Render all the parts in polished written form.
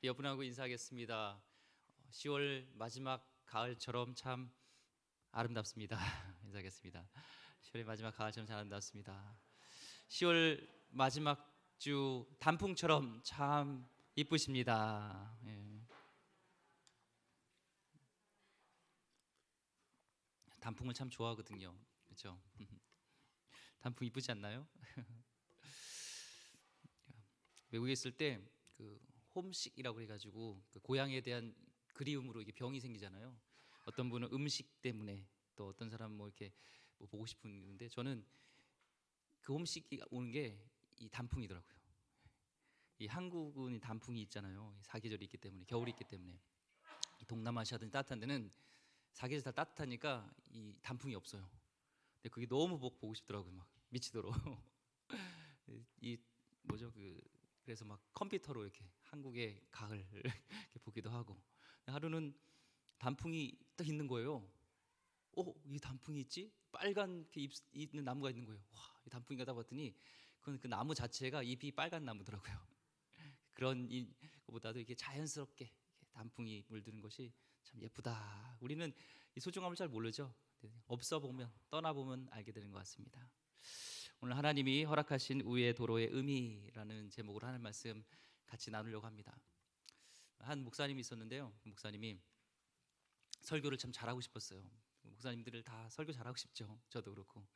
여러분하고 인사하겠습니다. 10월 마지막 가을처럼 참 아름답습니다. 인사하겠습니다. 10월의 마지막 가을처럼 참 아름답습니다. 10월 마지막 주 단풍처럼 참 이쁘십니다. 예. 단풍을 참 좋아하거든요. 그렇죠? 단풍 이쁘지 않나요? 외국에 있을 때 그 홈식이라고 해가지고 그 고향에 대한 그리움으로 이게 병이 생기잖아요. 어떤 분은 음식 때문에, 또 어떤 사람은 뭐 이렇게 뭐 보고 싶은데, 저는 그 홈식이 오는 게 이 단풍이더라고요. 이 한국은 단풍이 있잖아요. 사계절이 있기 때문에, 겨울이 있기 때문에. 이 동남아시아든 따뜻한 데는 사계절 다 따뜻하니까 이 단풍이 없어요. 근데 그게 너무 보고 싶더라고요. 막 미치도록. 이 뭐죠 그래서 막 컴퓨터로 이렇게 한국의 가을 이렇게 보기도 하고, 하루는 단풍이 딱 있는 거예요. 이 단풍이 있지? 빨간 이렇게 잎 있는 나무가 있는 거예요. 와, 이 단풍인가 봤더니 그건 그 나무 자체가 잎이 빨간 나무더라고요. 그런 것보다도 이게 자연스럽게 이렇게 단풍이 물드는 것이 참 예쁘다. 우리는 이 소중함을 잘 모르죠. 없어 보면, 떠나 보면 알게 되는 것 같습니다. 오늘 하나님이 허락하신 우의 도로의 의미라는 제목으로 하는 말씀 같이 나누려고 합니다. 한 목사님이 있었는데요. 그 목사님이 설교를 참 잘하고 싶었어요. 목사님들을 다 설교 잘하고 싶죠. 저도 그렇고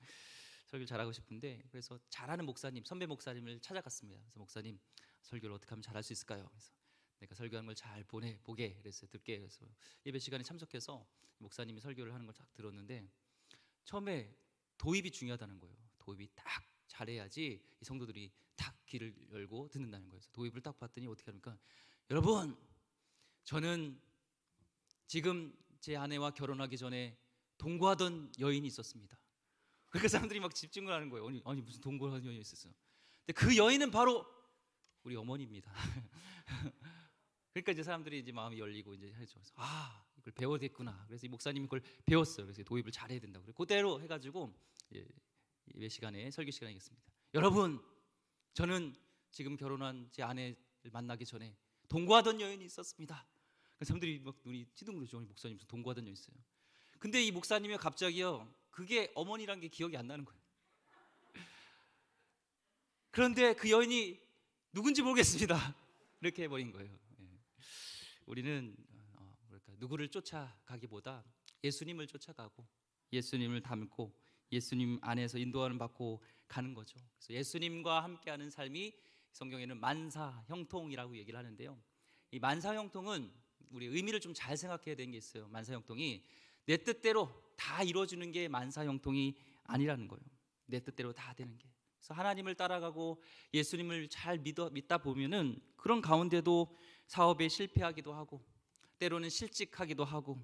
설교 잘하고 싶은데, 그래서 잘하는 목사님, 선배 목사님을 찾아갔습니다. 그래서 목사님, 설교를 어떻게 하면 잘할 수 있을까요? 그래서 내가 설교하는 걸 잘 보게 그랬어요. 듣게. 그래서 예배 시간에 참석해서 목사님이 설교를 하는 걸 딱 들었는데, 처음에 도입이 중요하다는 거예요. 도입이 딱 잘해야지 이 성도들이 딱 귀를 열고 듣는다는 거예요. 그래서 도입을 딱 봤더니 어떻게 합니까? 여러분, 저는 지금 제 아내와 결혼하기 전에 동거하던 여인이 있었습니다. 그러니까 사람들이 막 집중을 하는 거예요. 아니 무슨 동거하던 여인이 있었어요. 근데 그 여인은 바로 우리 어머니입니다. 그러니까 이제 사람들이 이제 마음이 열리고 이제 하죠. 이걸 배워야겠구나. 그래서 이 목사님이 그걸 배웠어요. 그래서 도입을 잘해야 된다고. 그대로 해가지고 예배 시간에, 설교 시간이겠습니다. 여러분, 저는 지금 결혼한 제 아내를 만나기 전에 동거하던 여인이 있었습니다. 사람들이 막 눈이 찌둥그러죠. 목사님 무슨 동거하던 여인 있어요. 근데 이 목사님이 갑자기요, 그게 어머니란 게 기억이 안 나는 거예요. 그런데 그 여인이 누군지 모르겠습니다. 이렇게 해버린 거예요. 우리는 누구를 쫓아가기보다 예수님을 쫓아가고 예수님을 닮고 예수님 안에서 인도하는 받고 가는 거죠. 그래서 예수님과 함께하는 삶이 성경에는 만사형통이라고 얘기를 하는데요. 이 만사형통은 우리 의미를 좀 잘 생각해야 되는 게 있어요. 만사형통이 내 뜻대로 다 이루어지는 게 만사형통이 아니라는 거예요. 내 뜻대로 다 되는 게. 그래서 하나님을 따라가고 예수님을 잘 믿다 보면은 그런 가운데도 사업에 실패하기도 하고, 때로는 실직하기도 하고,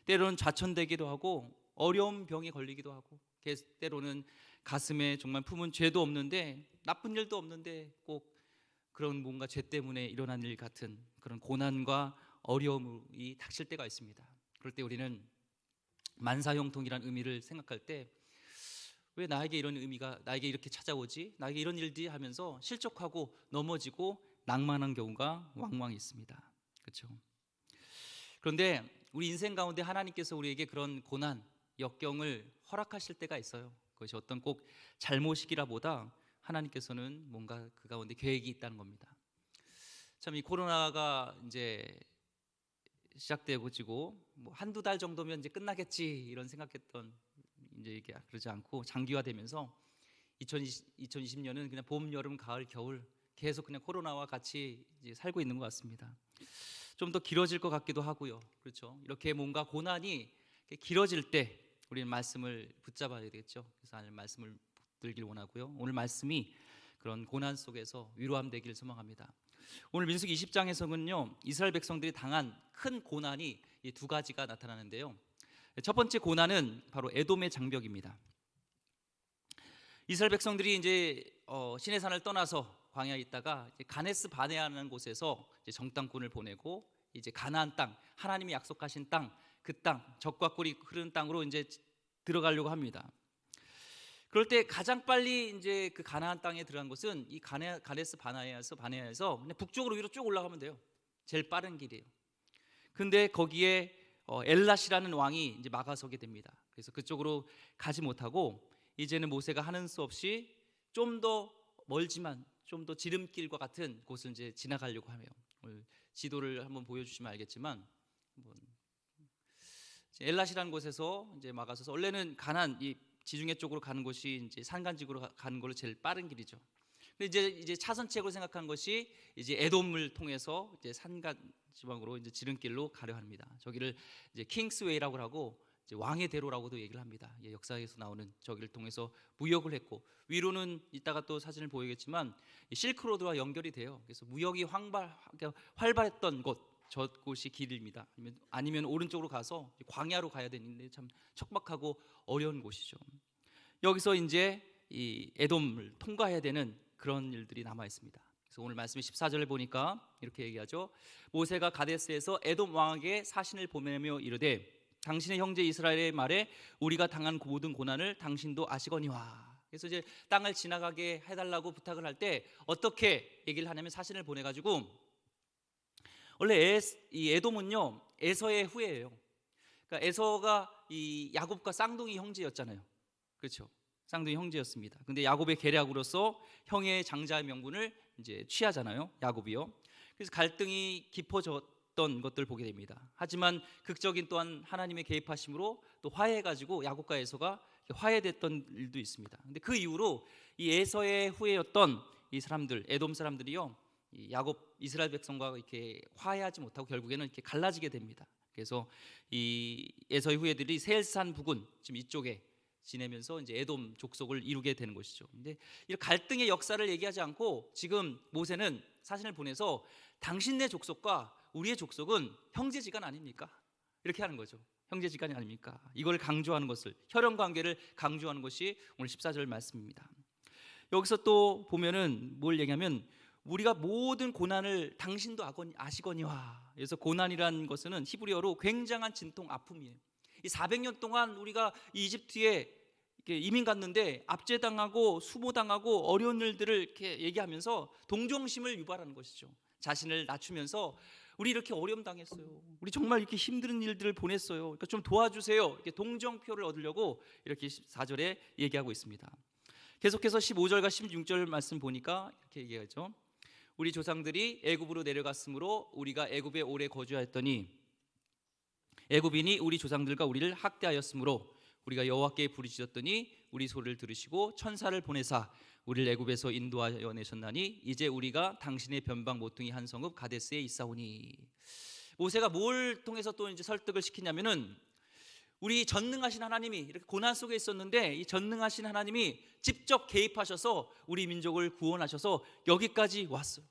때로는 좌천되기도 하고, 어려운 병에 걸리기도 하고, 때로는 가슴에 정말 품은 죄도 없는데, 나쁜 일도 없는데 꼭 그런 뭔가 죄 때문에 일어난 일 같은 그런 고난과 어려움이 닥칠 때가 있습니다. 그럴 때 우리는 만사형통이라는 의미를 생각할 때, 왜 나에게 이런 의미가 나에게 이렇게 찾아오지? 나에게 이런 일들이 하면서 실족하고 넘어지고 낭만한 경우가 왕왕 있습니다. 그렇죠? 그런데 우리 인생 가운데 하나님께서 우리에게 그런 고난, 역경을 허락하실 때가 있어요. 그것이 어떤 꼭 잘못이기라보다 하나님께서는 뭔가 그 가운데 계획이 있다는 겁니다. 참, 이 코로나가 이제 시작되고 뭐 한두 달 정도면 이제 끝나겠지 이런 생각했던, 이제 이게 그러지 않고 장기화되면서 2020년은 그냥 봄, 여름, 가을, 겨울 계속 그냥 코로나와 같이 이제 살고 있는 것 같습니다. 좀 더 길어질 것 같기도 하고요. 그렇죠? 이렇게 뭔가 고난이 길어질 때 우리는 말씀을 붙잡아야 되겠죠. 그래서 오늘 말씀을 붙들길 원하고요. 오늘 말씀이 그런 고난 속에서 위로함 되기를 소망합니다. 오늘 민수기 20장에서는요, 이스라엘 백성들이 당한 큰 고난이 이 두 가지가 나타나는데요. 첫 번째 고난은 바로 에돔의 장벽입니다. 이스라엘 백성들이 이제 시내산을 떠나서 광야에 있다가 이제 가네스 바네아라는 곳에서 이제 정탐꾼을 보내고 이제 가나안 땅, 하나님이 약속하신 땅, 그 땅, 젖과 꿀이 흐르는 땅으로 이제 들어가려고 합니다. 그럴 때 가장 빨리 이제 그 가나안 땅에 들어간 곳은 이 가네스 바네아에서 그냥 북쪽으로 위로 쭉 올라가면 돼요. 제일 빠른 길이에요. 근데 거기에 엘랏이라는 왕이 이제 막아서게 됩니다. 그래서 그쪽으로 가지 못하고 이제는 모세가 하는 수 없이 좀 더 멀지만 좀 더 지름길과 같은 곳을 이제 지나가려고 하네요. 오늘 지도를 한번 보여주시면 알겠지만 엘랏이라는 곳에서 이제 막아서서 원래는 가나안 이 지중해 쪽으로 가는 곳이 이제 산간지구로 가는 걸로 제일 빠른 길이죠. 근데 이제 차선책으로 생각한 것이 이제 에돔을 통해서 이제 산간 지방으로 이제 지름길로 가려 합니다. 저기를 이제 킹스웨이라고 하고 이제 왕의 대로라고도 얘기를 합니다. 역사에서 나오는 저기를 통해서 무역을 했고 위로는 이따가 또 사진을 보이겠지만 실크로드와 연결이 돼요. 그래서 무역이 활발했던 저곳이 길입니다. 아니면 오른쪽으로 가서 광야로 가야 되는데 참 척박하고 어려운 곳이죠. 여기서 이제 이 에돔을 통과해야 되는 그런 일들이 남아 있습니다. 그래서 오늘 말씀의 14절을 보니까 이렇게 얘기하죠. 모세가 가데스에서 에돔 왕에게 사신을 보내며 이르되 당신의 형제 이스라엘의 말에 우리가 당한 모든 고난을 당신도 아시거니와. 그래서 이제 땅을 지나가게 해달라고 부탁을 할 때 어떻게 얘기를 하냐면 사신을 보내가지고 원래 이 에돔은요 에서의 후예예요. 그러니까 에서가 이 야곱과 쌍둥이 형제였잖아요. 그렇죠? 쌍둥이 형제였습니다. 근데 야곱의 계략으로서 형의 장자의 명분을 이제 취하잖아요. 야곱이요. 그래서 갈등이 깊어졌던 것들을 보게 됩니다. 하지만 극적인 또한 하나님의 개입하심으로 또 화해해가지고 야곱과 에서가 화해됐던 일도 있습니다. 근데 그 이후로 이 에서의 후예였던 이 사람들, 에돔 사람들이요, 이 야곱 이스라엘 백성과 이렇게 화해하지 못하고 결국에는 이렇게 갈라지게 됩니다. 그래서 이 에서의 후예들이 세일산 부근 지금 이쪽에 지내면서 이제 에돔 족속을 이루게 되는 것이죠. 근데 이 갈등의 역사를 얘기하지 않고 지금 모세는 사신을 보내서 당신네 족속과 우리의 족속은 형제지간 아닙니까? 이렇게 하는 거죠. 형제지간이 아닙니까? 이걸 강조하는 것을, 혈연 관계를 강조하는 것이 오늘 14절 말씀입니다. 여기서 또 보면은 뭘 얘기하면 우리가 모든 고난을 당신도 아시거니와. 그래서 고난이라는 것은 히브리어로 굉장한 진통, 아픔이에요. 이 400년 동안 우리가 이집트에 이민 갔는데 압제당하고 수모당하고 어려운 일들을 이렇게 얘기하면서 동정심을 유발하는 것이죠. 자신을 낮추면서 우리 이렇게 어려움 당했어요. 우리 정말 이렇게 힘든 일들을 보냈어요. 그러니까 좀 도와주세요. 이렇게 동정표를 얻으려고 이렇게 14절에 얘기하고 있습니다. 계속해서 15절과 16절 말씀 보니까 이렇게 얘기하죠. 우리 조상들이 애굽으로 내려갔으므로 우리가 애굽에 오래 거주하였더니 애굽인이 우리 조상들과 우리를 학대하였으므로 우리가 여호와께 부르짖었더니 우리 소리를 들으시고 천사를 보내사 우리를 애굽에서 인도하여 내셨나니 이제 우리가 당신의 변방 모퉁이 한 성읍 가데스에 있사오니. 모세가 뭘 통해서 또 이제 설득을 시키냐면은 우리 전능하신 하나님이 이렇게 고난 속에 있었는데 이 전능하신 하나님이 직접 개입하셔서 우리 민족을 구원하셔서 여기까지 왔어요.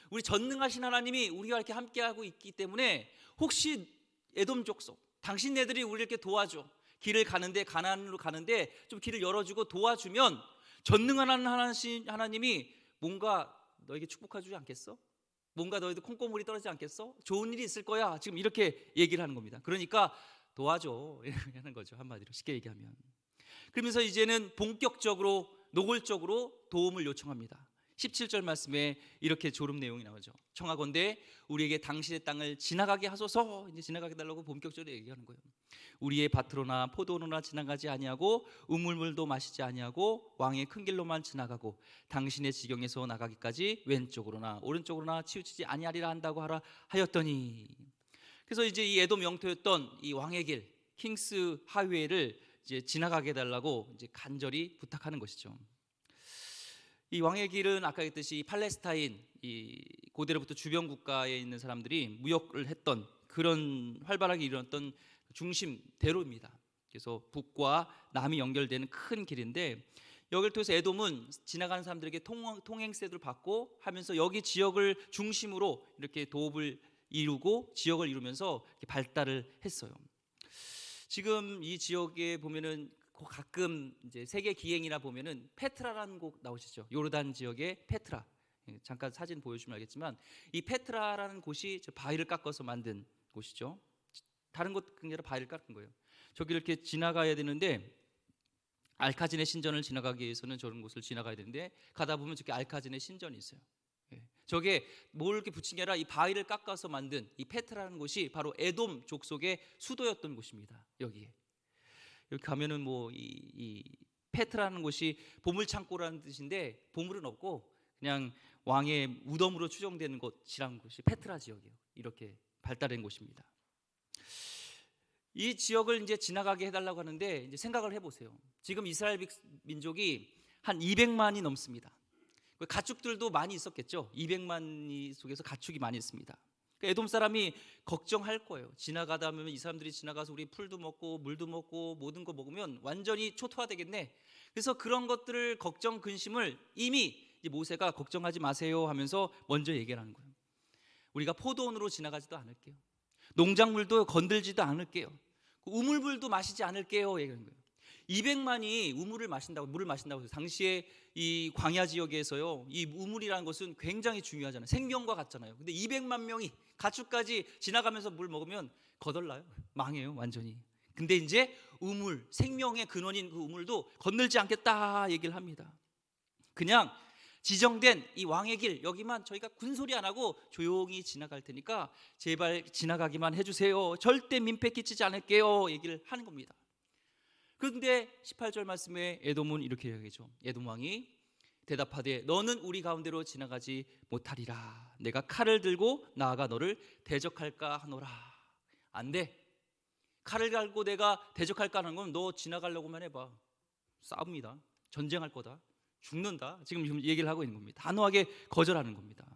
우리 전능하신 하나님이 우리와 이렇게 함께하고 있기 때문에 혹시 에돔 족속 당신네들이 우리를 이렇게 도와줘, 길을 가는데 가나안으로 가는데 좀 길을 열어주고 도와주면 전능한 하나님이 뭔가 너에게 축복해주지 않겠어? 뭔가 너희들 콩고물이 떨어지지 않겠어? 좋은 일이 있을 거야. 지금 이렇게 얘기를 하는 겁니다. 그러니까 도와줘 이렇게 하는 거죠. 한마디로 쉽게 얘기하면. 그러면서 이제는 본격적으로 노골적으로 도움을 요청합니다. 17절 말씀에 이렇게 졸음 내용이 나오죠. 청하건대 우리에게 당신의 땅을 지나가게 하소서. 이제 지나가게 달라고 본격적으로 얘기하는 거예요. 우리의 밭으로나 포도로나 지나가지 아니하고 우물물도 마시지 아니하고 왕의 큰 길로만 지나가고 당신의 지경에서 나가기까지 왼쪽으로나 오른쪽으로나 치우치지 아니하리라 한다고 하라 하였더니. 그래서 이제 이 에돔 영토였던 이 왕의 길 킹스 하이웨이를 이제 지나가게 해달라고 이제 간절히 부탁하는 것이죠. 이 왕의 길은 아까 했듯이 팔레스타인 이 고대로부터 주변 국가에 있는 사람들이 무역을 했던 그런 활발하게 일어났던 중심 대로입니다. 그래서 북과 남이 연결되는 큰 길인데 여기를 통해서 에돔은 지나가는 사람들에게 통행세를 받고 하면서 여기 지역을 중심으로 이렇게 도읍을 이루고 지역을 이루면서 발달을 했어요. 지금 이 지역에 보면은 가끔 이제 세계 기행이나 보면은 페트라라는 곳 나오시죠. 요르단 지역의 페트라. 잠깐 사진 보여주면 알겠지만 이 페트라라는 곳이 바위를 깎아서 만든 곳이죠. 다른 곳 아니라 바위를 깎은 거예요. 저기를 이렇게 지나가야 되는데 알카진의 신전을 지나가기 위해서는 저런 곳을 지나가야 되는데 가다 보면 저기 알카진의 신전이 있어요. 저게 뭘 이렇게 붙인 게 아니라 이 바위를 깎아서 만든 이 페트라는 곳이 바로 에돔 족속의 수도였던 곳입니다. 여기에 여기 가면은 뭐 이 페트라는 곳이 보물 창고라는 뜻인데 보물은 없고 그냥 왕의 무덤으로 추정되는 곳이라는 곳이 페트라 지역이에요. 이렇게 발달된 곳입니다. 이 지역을 이제 지나가게 해달라고 하는데 이제 생각을 해보세요. 지금 이스라엘 민족이 한 200만이 넘습니다. 가축들도 많이 있었겠죠. 200만 속에서 가축이 많이 있습니다. 에돔 사람이 걱정할 거예요. 지나가다 보면 이 사람들이 지나가서 우리 풀도 먹고 물도 먹고 모든 거 먹으면 완전히 초토화되겠네. 그래서 그런 것들을 걱정 근심을 이미 모세가 걱정하지 마세요 하면서 먼저 얘기를 하는 거예요. 우리가 포도원으로 지나가지도 않을게요. 농작물도 건들지도 않을게요. 우물물도 마시지 않을게요 얘기하는 거예요. 200만이 우물을 마신다고, 물을 마신다고 해서 당시에 이 광야 지역에서요, 이 우물이라는 것은 굉장히 중요하잖아요. 생명과 같잖아요. 근데 200만 명이 가축까지 지나가면서 물 먹으면 거덜나요. 망해요 완전히. 근데 이제 우물, 생명의 근원인 그 우물도 건들지 않겠다 얘기를 합니다. 그냥 지정된 이 왕의 길 여기만 저희가 군소리 안 하고 조용히 지나갈 테니까 제발 지나가기만 해주세요. 절대 민폐 끼치지 않을게요 얘기를 하는 겁니다. 그런데 18절 말씀에 에돔은 이렇게 얘기하죠. 에돔 왕이 대답하되 너는 우리 가운데로 지나가지 못하리라. 내가 칼을 들고 나아가 너를 대적할까 하노라. 안 돼. 칼을 갈고 내가 대적할까 하는 건 너 지나가려고만 해봐. 싸웁니다. 전쟁할 거다. 죽는다. 지금 얘기를 하고 있는 겁니다. 단호하게 거절하는 겁니다.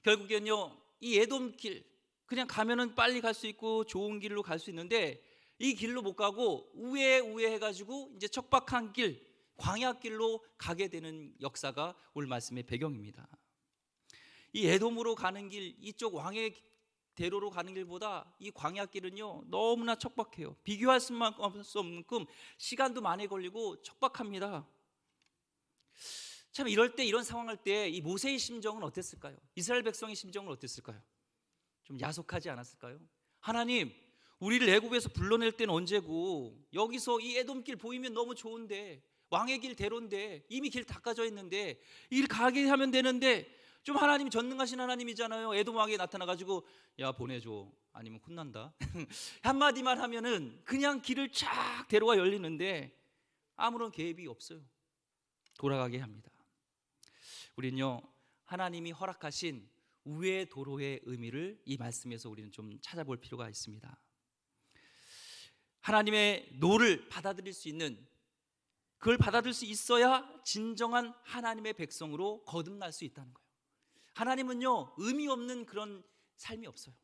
결국엔요, 이 에돔 길 그냥 가면은 빨리 갈 수 있고 좋은 길로 갈 수 있는데 이 길로 못 가고 우회 해가지고 이제 척박한 길, 광야길로 가게 되는 역사가 오늘 말씀의 배경입니다. 이 에돔으로 가는 길, 이쪽 왕의 대로로 가는 길보다 이 광야길은요 너무나 척박해요. 비교할 수 없는 만큼 시간도 많이 걸리고 척박합니다. 참 이럴 때, 이런 상황할 때 이 모세의 심정은 어땠을까요? 이스라엘 백성의 심정은 어땠을까요? 좀 야속하지 않았을까요? 하나님, 우리를 애굽에서 불러낼 때는 언제고 여기서 이 에돔길 보이면 너무 좋은데, 왕의 길 대로인데 이미 길 닦아져 있는데 이 길 가게 하면 되는데, 좀 하나님 전능하신 하나님이잖아요. 에돔 왕이 나타나가지고 야 보내줘 아니면 혼난다 한마디만 하면은 그냥 길을 쫙 대로가 열리는데 아무런 계획이 없어요. 돌아가게 합니다. 우리는요 하나님이 허락하신 우회 도로의 의미를 이 말씀에서 우리는 좀 찾아볼 필요가 있습니다. 하나님의 노를 받아들일 수 있는, 그걸 받아들일 수 있어야 진정한 하나님의 백성으로 거듭날 수 있다는 거예요. 하나님은요 의미 없는 그런 삶이 없어요.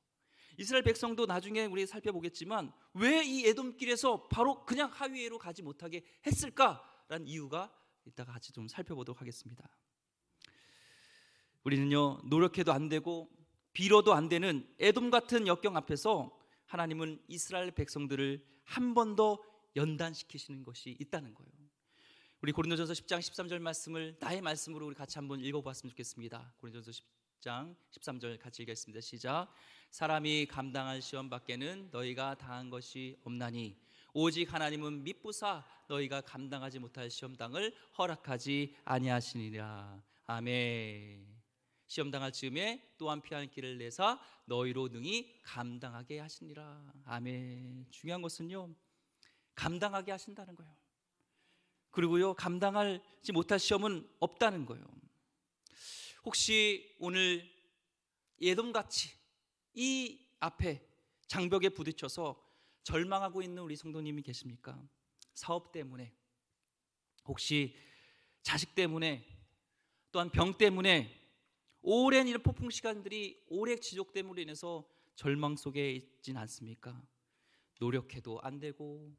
이스라엘 백성도 나중에 우리 살펴보겠지만 왜 이 에돔길에서 바로 그냥 하위로 가지 못하게 했을까라는 이유가 이따가 같이 좀 살펴보도록 하겠습니다. 우리는요 노력해도 안 되고 빌어도 안 되는 에돔 같은 역경 앞에서 하나님은 이스라엘 백성들을 한 번 더 연단시키시는 것이 있다는 거예요. 우리 고린도전서 10장 13절 말씀을 나의 말씀으로 우리 같이 한번 읽어봤으면 좋겠습니다. 고린도전서 10장 13절 같이 읽겠습니다. 시작. 사람이 감당할 시험 밖에는 너희가 당한 것이 없나니 오직 하나님은 미쁘사 너희가 감당하지 못할 시험당을 허락하지 아니하시니라. 아멘. 시험 당할 즈음에 또한 피할 길을 내사 너희로 능히 감당하게 하시니라. 아멘. 중요한 것은요 감당하게 하신다는 거예요. 그리고요 감당하지 못할 시험은 없다는 거예요. 혹시 오늘 에돔같이 이 앞에 장벽에 부딪혀서 절망하고 있는 우리 성도님이 계십니까? 사업 때문에, 혹시 자식 때문에, 또한 병 때문에 오랜 이런 폭풍 시간들이 오래 지속됨으로 인해서 절망 속에 있진 않습니까? 노력해도 안 되고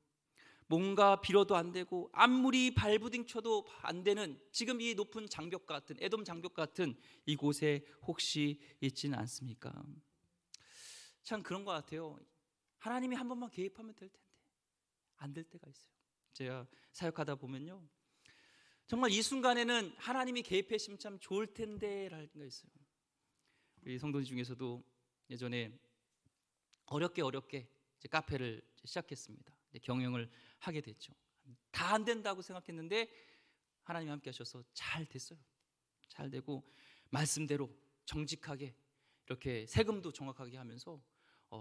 뭔가 빌어도 안 되고 아무리 발부딩쳐도 안 되는 지금 이 높은 장벽 같은, 에돔 장벽 같은 이곳에 혹시 있지는 않습니까? 참 그런 것 같아요. 하나님이 한 번만 개입하면 될 텐데 안 될 때가 있어요. 제가 사역하다 보면요 정말 이 순간에는 하나님이 개입하시면 참 좋을 텐데 라는 게 있어요. 우리 성도님 중에서도 예전에 어렵게 이제 카페를 시작했습니다. 경영을 하게 됐죠. 다 안 된다고 생각했는데 하나님이 함께 하셔서 잘 됐어요. 잘 되고 말씀대로 정직하게 이렇게 세금도 정확하게 하면서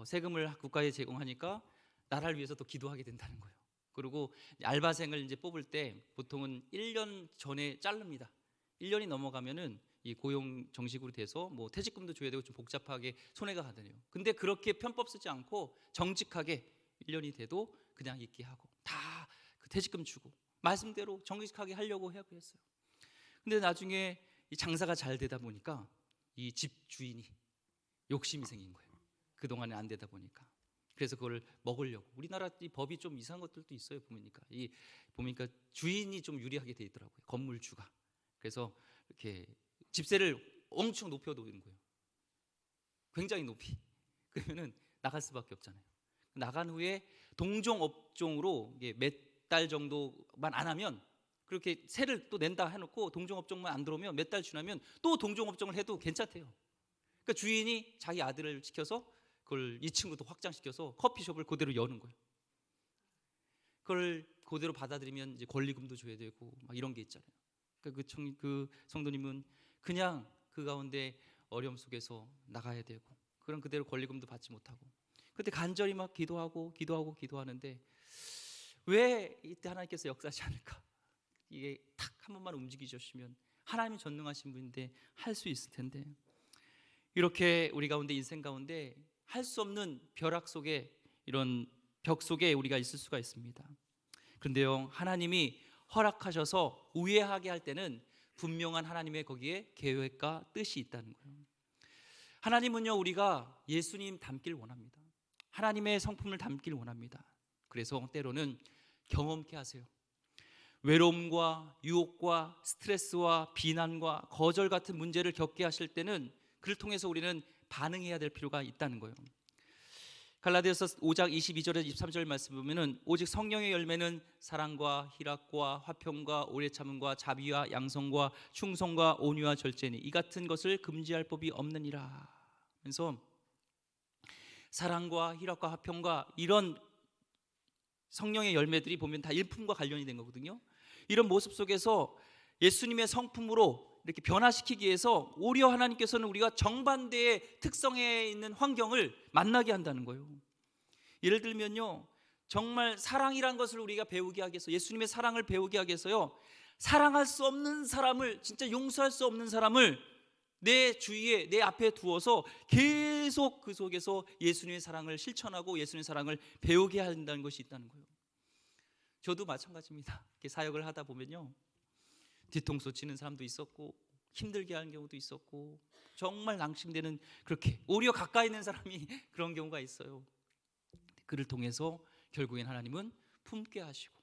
세금을 국가에 제공하니까 나라를 위해서 또 기도하게 된다는 거예요. 그리고 알바생을 이제 뽑을 때 보통은 1년 전에 자릅니다. 1년이 넘어가면은 이 고용 정식으로 돼서 뭐 퇴직금도 줘야 되고 좀 복잡하게 손해가 가더래요. 근데 그렇게 편법 쓰지 않고 정직하게 1년이 돼도 그냥 있게 하고 다 그 퇴직금 주고 말씀대로 정직하게 하려고 하고 했어요. 근데 나중에 이 장사가 잘 되다 보니까 이 집 주인이 욕심이 생긴 거예요. 그동안에 안 되다 보니까. 그래서 그걸 먹으려고. 우리나라 이 법이 좀 이상한 것들도 있어요. 보니까 주인이 좀 유리하게 돼 있더라고요. 건물주가. 그래서 이렇게 집세를 엄청 높여 놓는 거예요. 굉장히 높이. 그러면은 나갈 수밖에 없잖아요. 나간 후에 동종 업종으로 몇 달 정도만 안 하면 그렇게 세를 또 낸다 해놓고 동종 업종만 안 들어오면 몇 달 지나면 또 동종 업종을 해도 괜찮대요. 그러니까 주인이 자기 아들을 시켜서 그걸 2층으로 더 확장시켜서 커피숍을 그대로 여는 거예요. 그걸 그대로 받아들이면 이제 권리금도 줘야 되고 막 이런 게 있잖아요. 그러니까 그 성도님은 그냥 그 가운데 어려움 속에서 나가야 되고 그런 그대로 권리금도 받지 못하고 그때 간절히 막 기도하는데 왜 이때 하나님께서 역사하지 않을까? 이게 탁 한 번만 움직이셨으면 하나님이 전능하신 분인데 할 수 있을 텐데 이렇게 우리 가운데 인생 가운데 할 수 없는 벼락 속에 이런 벽 속에 우리가 있을 수가 있습니다. 그런데요 하나님이 허락하셔서 우회하게 할 때는 분명한 하나님의 거기에 계획과 뜻이 있다는 거예요. 하나님은요 우리가 예수님 닮길 원합니다. 하나님의 성품을 닮길 원합니다. 그래서 때로는 경험케 하세요. 외로움과 유혹과 스트레스와 비난과 거절 같은 문제를 겪게 하실 때는 그를 통해서 우리는 반응해야 될 필요가 있다는 거예요. 갈라디아서 5장 22절에서 23절 말씀 보면은 오직 성령의 열매는 사랑과 희락과 화평과 오래 참음과 자비와 양성과 충성과 온유와 절제니 이 같은 것을 금지할 법이 없느니라. 그래서 사랑과 희락과 화평과 이런 성령의 열매들이 보면 다 일품과 관련이 된 거거든요. 이런 모습 속에서 예수님의 성품으로 이렇게 변화시키기 위해서 오히려 하나님께서는 우리가 정반대의 특성에 있는 환경을 만나게 한다는 거예요. 예를 들면요 정말 사랑이란 것을 우리가 배우게 하기 위해서 예수님의 사랑을 배우게 하기 위해서요 사랑할 수 없는 사람을 진짜 용서할 수 없는 사람을 내 주위에 내 앞에 두어서 계속 그 속에서 예수님의 사랑을 실천하고 예수님의 사랑을 배우게 한다는 것이 있다는 거예요. 저도 마찬가지입니다. 이렇게 사역을 하다 보면요 뒤통수 치는 사람도 있었고 힘들게 하는 경우도 있었고 정말 낭심되는 그렇게 오히려 가까이 있는 사람이 그런 경우가 있어요. 그를 통해서 결국엔 하나님은 품게 하시고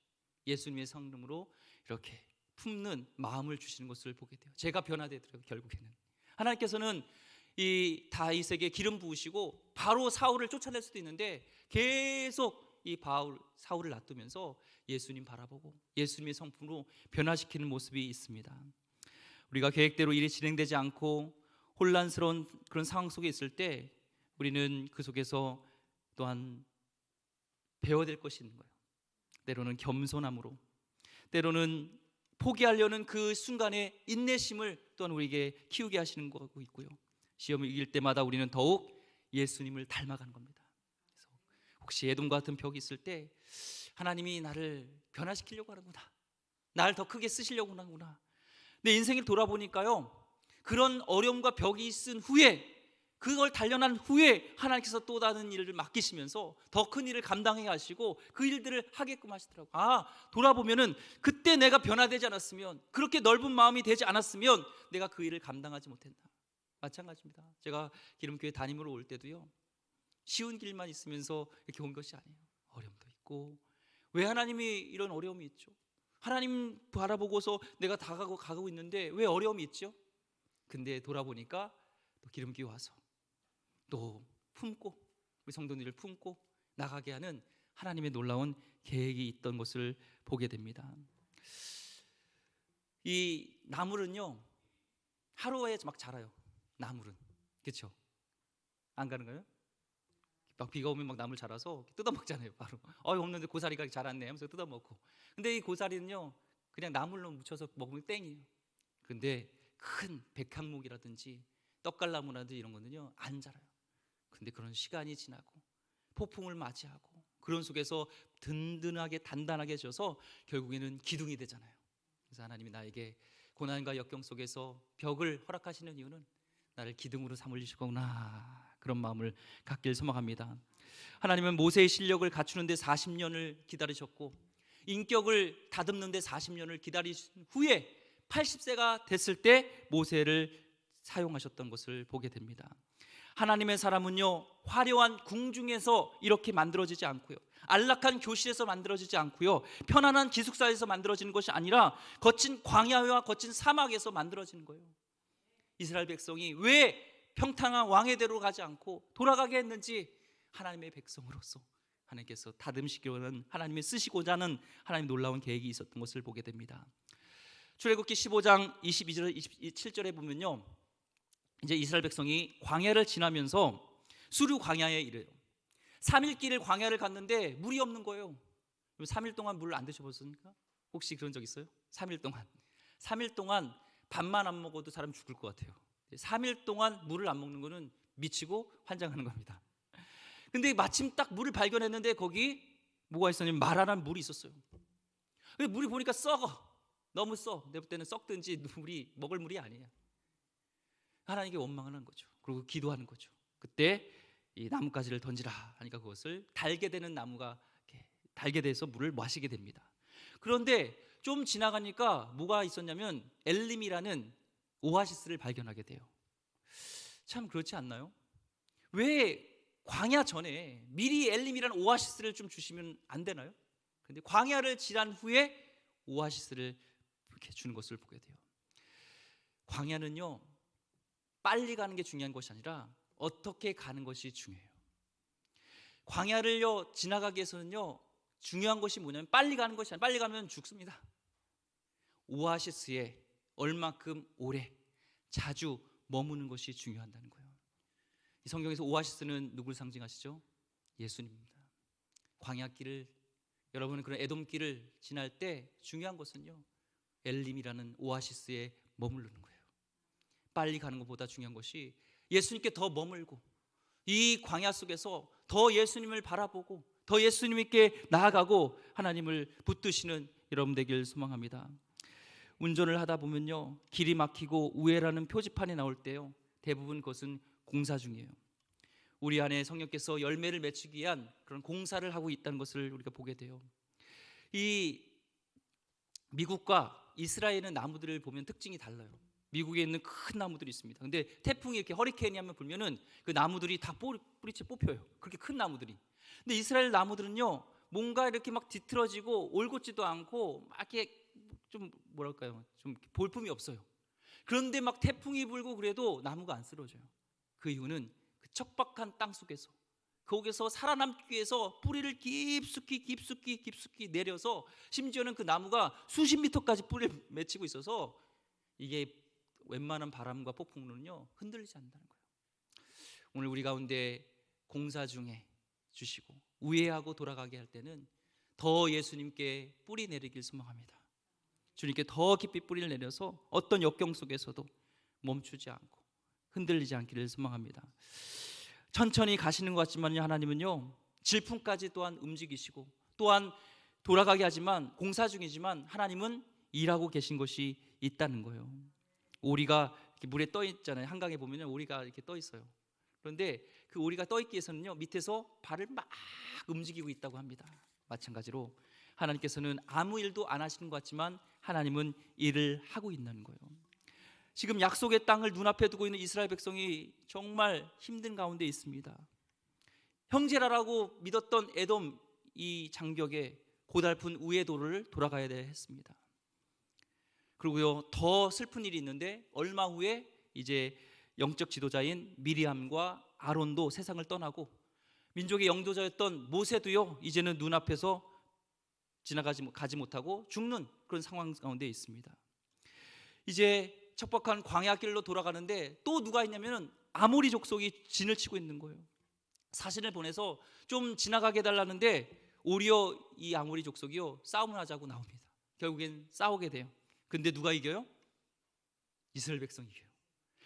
예수님의 성령으로 이렇게 품는 마음을 주시는 것을 보게 돼요. 제가 변화되더라고요. 결국에는 하나님께서는 이 다윗에게 기름 부으시고 바로 사울을 쫓아낼 수도 있는데 계속 이 사울을 놔두면서 예수님 바라보고 예수님의 성품으로 변화시키는 모습이 있습니다. 우리가 계획대로 일이 진행되지 않고 혼란스러운 그런 상황 속에 있을 때 우리는 그 속에서 또한 배워야 될 것이 있는 거예요. 때로는 겸손함으로 때로는 포기하려는 그 순간에 인내심을 또한 우리에게 키우게 하시는 거고 있고요. 시험을 이길 때마다 우리는 더욱 예수님을 닮아가는 겁니다. 그래서 혹시 에돔과 같은 벽이 있을 때 하나님이 나를 변화시키려고 하는구나, 나를 더 크게 쓰시려고 하는구나. 내 인생을 돌아보니까요 그런 어려움과 벽이 있은 후에 그걸 단련한 후에 하나님께서 또 다른 일을 맡기시면서 더 큰 일을 감당해 하시고 그 일들을 하게끔 하시더라고요. 돌아보면은 그때 내가 변화되지 않았으면 그렇게 넓은 마음이 되지 않았으면 내가 그 일을 감당하지 못했다. 마찬가지입니다. 제가 기름교회 담임으로 올 때도요 쉬운 길만 있으면서 이렇게 온 것이 아니에요. 어려움도 있고. 왜 하나님이 이런 어려움이 있죠? 하나님 바라보고서 내가 가고 있는데 왜 어려움이 있죠? 근데 돌아보니까 또 기름교회 와서 또 품고 우리 성도들을 품고 나가게 하는 하나님의 놀라운 계획이 있던 것을 보게 됩니다. 이 나물은요 하루에 막 자라요. 나물은 그렇죠? 안 가는 거예요? 막 비가 오면 막 나물 자라서 뜯어먹잖아요. 바로 없는데 고사리가 자랐네 하면서 뜯어먹고. 근데 이 고사리는요 그냥 나물로 묻혀서 먹으면 땡이에요. 근데 큰 백향목이라든지 떡갈나무라든지 이런 거는요 안 자라요. 근데 그런 시간이 지나고 폭풍을 맞이하고 그런 속에서 든든하게 단단하게 져서 결국에는 기둥이 되잖아요. 그래서 하나님이 나에게 고난과 역경 속에서 벽을 허락하시는 이유는 나를 기둥으로 삼으실 거구나, 그런 마음을 갖길 소망합니다. 하나님은 모세의 실력을 갖추는데 40년을 기다리셨고 인격을 다듬는데 40년을 기다리신 후에 80세가 됐을 때 모세를 사용하셨던 것을 보게 됩니다. 하나님의 사람은요 화려한 궁중에서 이렇게 만들어지지 않고요, 안락한 교실에서 만들어지지 않고요, 편안한 기숙사에서 만들어지는 것이 아니라 거친 광야와 거친 사막에서 만들어지는 거예요. 이스라엘 백성이 왜 평탄한 왕의 대로 가지 않고 돌아가게 했는지 하나님의 백성으로서 하나님께서 다듬시기로는 하나님이 쓰시고자 하는 하나님의 놀라운 계획이 있었던 것을 보게 됩니다. 출애굽기 15장 22절 27절에 보면요, 이제 이스라엘 백성이 광야를 지나면서 수르 광야에 이래요. 3일 길을 광야를 갔는데 물이 없는 거예요. 3일 동안 물을 안 드셔보셨습니까? 혹시 그런 적 있어요? 3일 동안 밥만 안 먹어도 사람 죽을 것 같아요. 3일 동안 물을 안 먹는 거는 미치고 환장하는 겁니다. 근데 마침 딱 물을 발견했는데 거기 뭐가 있었냐면 마라란 물이 있었어요. 근데 물이 보니까 썩어. 너무 써. 내 볼 때는 썩든지 물이 먹을 물이 아니에요. 하나님께 원망하는 거죠. 그리고 기도하는 거죠. 그때 이 나뭇가지를 던지라 하니까 그것을 달게 되는 나무가 달게 돼서 물을 마시게 됩니다. 그런데 좀 지나가니까 뭐가 있었냐면 엘림이라는 오아시스를 발견하게 돼요. 참 그렇지 않나요? 왜 광야 전에 미리 엘림이라는 오아시스를 좀 주시면 안 되나요? 그런데 광야를 지난 후에 오아시스를 이렇게 주는 것을 보게 돼요. 광야는요 빨리 가는 게 중요한 것이 아니라 어떻게 가는 것이 중요해요. 광야를요 지나가기 위해서는요 중요한 것이 뭐냐면 빨리 가는 것이 아니라, 빨리 가면 죽습니다. 오아시스에 얼마큼 오래 자주 머무는 것이 중요하다는 거예요. 이 성경에서 오아시스는 누굴 상징하시죠? 예수님입니다. 광야길을, 여러분은 그런 에돔길을 지날 때 중요한 것은요 엘림이라는 오아시스에 머무르는 거예요. 빨리 가는 것보다 중요한 것이 예수님께 더 머물고 이 광야 속에서 더 예수님을 바라보고 더 예수님께 나아가고 하나님을 붙드시는 여러분 되길 소망합니다. 운전을 하다 보면요 길이 막히고 우회라는 표지판이 나올 때요 대부분 그것은 공사 중이에요. 우리 안에 성령께서 열매를 맺기 위한 그런 공사를 하고 있다는 것을 우리가 보게 돼요. 이 미국과 이스라엘은 나무들을 보면 특징이 달라요. 미국에 있는 큰 나무들이 있습니다. 근데 태풍이 이렇게 허리케인이 한번 불면은 그 나무들이 다 뿌리채 뽑혀요. 그렇게 큰 나무들이. 근데 이스라엘 나무들은요 뭔가 이렇게 막 뒤틀어지고 올곧지도 않고 막 이렇게 좀 뭐랄까요, 좀 볼품이 없어요. 그런데 막 태풍이 불고 그래도 나무가 안 쓰러져요. 그 이유는 그 척박한 땅 속에서 거기서 살아남기 위해서 뿌리를 깊숙이 내려서 심지어는 그 나무가 수십 미터까지 뿌리를 맺히고 있어서 이게 웬만한 바람과 폭풍으로는요 흔들리지 않는다는 거예요. 오늘 우리 가운데 공사 중에 주시고 우회하고 돌아가게 할 때는 더 예수님께 뿌리 내리길 소망합니다. 주님께 더 깊이 뿌리를 내려서 어떤 역경 속에서도 멈추지 않고 흔들리지 않기를 소망합니다. 천천히 가시는 것 같지만 하나님은요 질풍까지 또한 움직이시고 또한 돌아가게 하지만 공사 중이지만 하나님은 일하고 계신 것이 있다는 거예요. 오리가 이렇게 물에 떠 있잖아요. 한강에 보면 오리가 이렇게 떠 있어요. 그런데 그 오리가 떠 있기 위해서는요 밑에서 발을 막 움직이고 있다고 합니다. 마찬가지로 하나님께서는 아무 일도 안 하시는 것 같지만 하나님은 일을 하고 있는 거예요. 지금 약속의 땅을 눈앞에 두고 있는 이스라엘 백성이 정말 힘든 가운데 있습니다. 형제라라고 믿었던 에돔 이 장벽에 고달픈 우회도를 돌아가야 했습니다. 그리고요 더 슬픈 일이 있는데 얼마 후에 이제 영적 지도자인 미리암과 아론도 세상을 떠나고 민족의 영도자였던 모세도요 이제는 눈앞에서 가지 못하고 죽는 그런 상황 가운데 있습니다. 이제 척박한 광야길로 돌아가는데 또 누가 있냐면 아모리 족속이 진을 치고 있는 거예요. 사신을 보내서 좀 지나가게 해달라는데 오히려 이 아모리 족속이요 싸움을 하자고 나옵니다. 결국엔 싸우게 돼요. 근데 누가 이겨요? 이스라엘 백성이에요.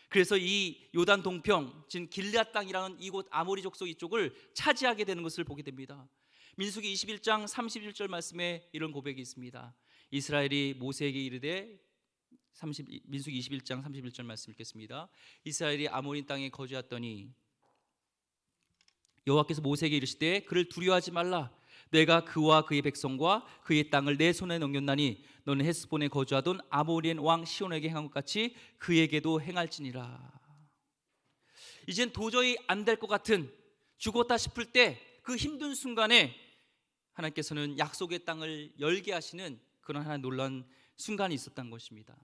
그래서 이 요단 동평, 즉 길앗 땅이라는 이곳 아모리 족속 이쪽을 차지하게 되는 것을 보게 됩니다. 민수기 21장 31절 말씀에 이런 고백이 있습니다. 이스라엘이 모세에게 이르되, 민수기 21장 31절 말씀 읽겠습니다. 이스라엘이 아모리 땅에 거주하더니 여호와께서 모세에게 이르시되 그를 두려워하지 말라. 내가 그와 그의 백성과 그의 땅을 내 손에 넘겼나니 너는 헤스본에 거주하던 아모리엔 왕 시온에게 행한 것 같이 그에게도 행할지니라. 이젠 도저히 안 될 것 같은, 죽었다 싶을 때 그 힘든 순간에 하나님께서는 약속의 땅을 열게 하시는 그런 하나의 놀라운 순간이 있었던 것입니다.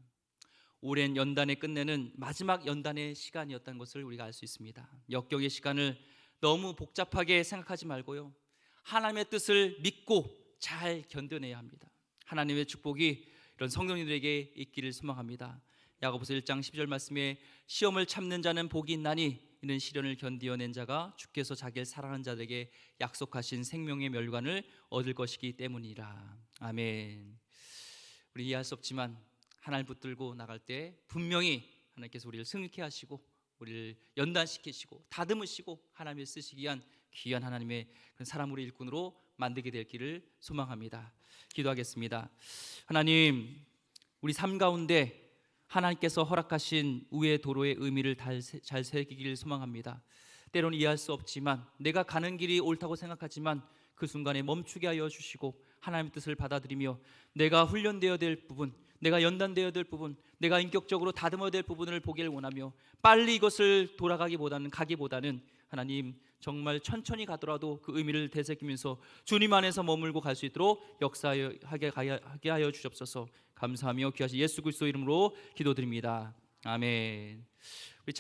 오랜 연단의 끝내는 마지막 연단의 시간이었다는 것을 우리가 알 수 있습니다. 역경의 시간을 너무 복잡하게 생각하지 말고요, 하나님의 뜻을 믿고 잘 견뎌내야 합니다. 하나님의 축복이 이런 성도님들에게 있기를 소망합니다. 야고보서 1장 12절 말씀에 시험을 참는 자는 복이 있나니 이는 시련을 견디어낸 자가 주께서 자기를 사랑하는 자들에게 약속하신 생명의 멸관을 얻을 것이기 때문이라. 아멘. 우리 이해할 수 없지만 하나님을 붙들고 나갈 때 분명히 하나님께서 우리를 승리케 하시고 우리를 연단시키시고 다듬으시고 하나님의 쓰시기 위한 귀한 하나님의 그런 사람으로 일꾼으로 만들게 될 길을 소망합니다. 기도하겠습니다. 하나님, 우리 삶 가운데 하나님께서 허락하신 우의 도로의 의미를 잘 새기기를 소망합니다. 때로는 이해할 수 없지만, 내가 가는 길이 옳다고 생각하지만 그 순간에 멈추게 하여 주시고 하나님의 뜻을 받아들이며 내가 훈련되어야 될 부분, 내가 연단되어야 될 부분, 내가 인격적으로 다듬어야 될 부분을 보기를 원하며 빨리 이것을 가기보다는 하나님 정말 천천히 가더라도 그 의미를 되새기면서 주님 안에서 머물고 갈 수 있도록 역사하게 하여 주옵소서. 감사하며 귀하신 예수 그리스도 이름으로 기도드립니다. 아멘.